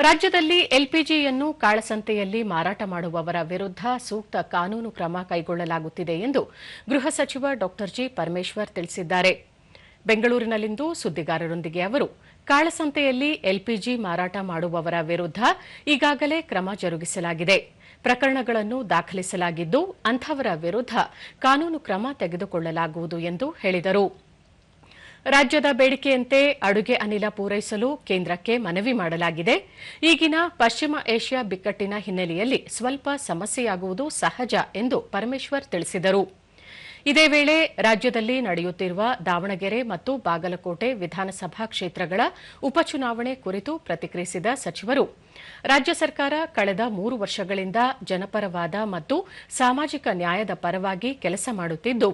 ರಾಜ್ಯದಲ್ಲಿ ಎಲ್ಪಿಜಿಯನ್ನು ಕಾಳಸಂತೆಯಲ್ಲಿ ಮಾರಾಟ ಮಾಡುವವರ ವಿರುದ್ಧ ಸೂಕ್ತ ಕಾನೂನು ಕ್ರಮ ಕೈಗೊಳ್ಳಲಾಗುತ್ತಿದೆ ಎಂದು ಗೃಹ ಸಚಿವ ಡಾ ಜಿ ಪರಮೇಶ್ವರ್ ತಿಳಿಸಿದ್ದಾರೆ. ಬೆಂಗಳೂರಿನಲ್ಲಿಂದು ಸುದ್ದಿಗಾರರೊಂದಿಗೆ ಅವರು ಕಾಳಸಂತೆಯಲ್ಲಿ ಎಲ್ಪಿಜಿ ಮಾರಾಟ ಮಾಡುವವರ ವಿರುದ್ಧ ಈಗಾಗಲೇ ಕ್ರಮ ಜರುಗಿಸಲಾಗಿದೆ. ಪ್ರಕರಣಗಳನ್ನು ದಾಖಲಿಸಲಾಗಿದ್ದು ಅಂಥವರ ವಿರುದ್ಧ ಕಾನೂನು ಕ್ರಮ ತೆಗೆದುಕೊಳ್ಳಲಾಗುವುದು ಎಂದು ಹೇಳಿದರು. ರಾಜ್ಯದ ಬೇಡಿಕೆಯಂತೆ ಅಡುಗೆ ಅನಿಲ ಪೂರೈಸಲು ಕೇಂದ್ರಕ್ಕೆ ಮನವಿ ಮಾಡಲಾಗಿದೆ. ಈಗಿನ ಪಶ್ಚಿಮ ಏಷ್ಯಾ ಬಿಕ್ಕಟ್ಟಿನ ಹಿನ್ನೆಲೆಯಲ್ಲಿ ಸ್ವಲ್ಪ ಸಮಸ್ಯೆಯಾಗುವುದು ಸಹಜ ಎಂದು ಪರಮೇಶ್ವರ್ ತಿಳಿಸಿದರು. ಇದೇ ವೇಳೆ ರಾಜ್ಯದಲ್ಲಿ ನಡೆಯುತ್ತಿರುವ ದಾವಣಗೆರೆ ಮತ್ತು ಬಾಗಲಕೋಟೆ ವಿಧಾನಸಭಾ ಕ್ಷೇತ್ರಗಳ ಉಪಚುನಾವಣೆ ಕುರಿತು ಪ್ರತಿಕ್ರಿಯಿಸಿದ ಸಚಿವರು, ರಾಜ್ಯ ಸರ್ಕಾರ ಕಳೆದ 3 ವರ್ಷಗಳಿಂದ ಜನಪರವಾದ ಮತ್ತು ಸಾಮಾಜಿಕ ನ್ಯಾಯದ ಪರವಾಗಿ ಕೆಲಸ ಮಾಡುತ್ತಿದ್ದು,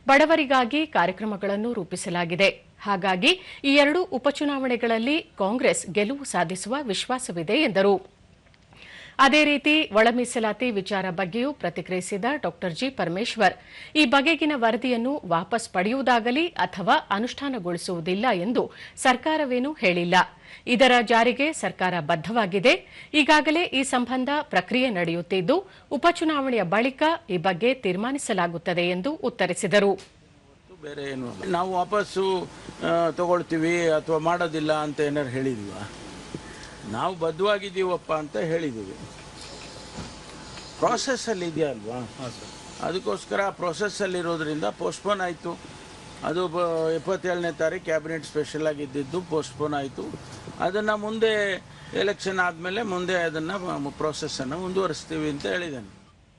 ಬಡವರಿಗಾಗಿ ಕಾರ್ಯಕ್ರಮಗಳನ್ನು ರೂಪಿಸಲಾಗಿದೆ. ಹಾಗಾಗಿ ಈ 2 ಉಪಚುನಾವಣೆಗಳಲ್ಲಿ ಕಾಂಗ್ರೆಸ್ ಗೆಲುವು ಸಾಧಿಸುವ ವಿಶ್ವಾಸವಿದೆ ಎಂದರು. ಅದೇ ರೀತಿ ಒಳ ಮೀಸಲಾತಿ ವಿಚಾರ ಬಗ್ಗೆಯೂ ಪ್ರತಿಕ್ರಿಯಿಸಿದ ಡಾ ಜಿ ಪರಮೇಶ್ವರ್, ಈ ಬಗೆಗಿನ ವರದಿಯನ್ನು ವಾಪಸ್ ಪಡೆಯುವುದಾಗಲಿ ಅಥವಾ ಅನುಷ್ಠಾನಗೊಳಿಸುವುದಿಲ್ಲ ಎಂದು ಸರ್ಕಾರವೇನೂ ಹೇಳಿಲ್ಲ. ಇದರ ಜಾರಿಗೆ ಸರ್ಕಾರ ಬದ್ಧವಾಗಿದೆ. ಈಗಾಗಲೇ ಈ ಸಂಬಂಧ ಪ್ರಕ್ರಿಯೆ ನಡೆಯುತ್ತಿದ್ದು, ಉಪಚುನಾವಣೆಯ ಬಳಿಕ ಈ ಬಗ್ಗೆ ತೀರ್ಮಾನಿಸಲಾಗುತ್ತದೆ ಎಂದು ಉತ್ತರಿಸಿದರು. ಬೇರೆ ಏನು ನಾವು ವಾಪಸ್ಸು ತಗೊಳ್ತೀವಿ ಅಥವಾ ಮಾಡೋದಿಲ್ಲ ಅಂತ ಏನಾರು ಹೇಳಿದ್ವಾ? ನಾವು ಬದ್ಧವಾಗಿದ್ದೀವಪ್ಪ ಅಂತ ಹೇಳಿದ್ದೀವಿ. ಪ್ರಾಸೆಸ್ಸಲ್ಲಿ ಇದೆಯಾ ಅಲ್ವಾ? ಅದಕ್ಕೋಸ್ಕರ ಪ್ರಾಸೆಸ್ಸಲ್ಲಿರೋದ್ರಿಂದ ಪೋಸ್ಟ್ಪೋನ್ ಆಯಿತು. ಅದು 27ನೇ ತಾರೀಕು ಕ್ಯಾಬಿನೆಟ್ ಸ್ಪೆಷಲ್ ಆಗಿದ್ದು ಪೋಸ್ಟ್ಪೋನ್ ಆಯಿತು. ಅದನ್ನು ಮುಂದೆ ಎಲೆಕ್ಷನ್ ಆದಮೇಲೆ ಮುಂದೆ ಅದನ್ನು ಪ್ರಾಸೆಸ್ಸನ್ನು ಮುಂದುವರಿಸ್ತೀವಿ ಅಂತ ಹೇಳಿದ್ದೇನೆ.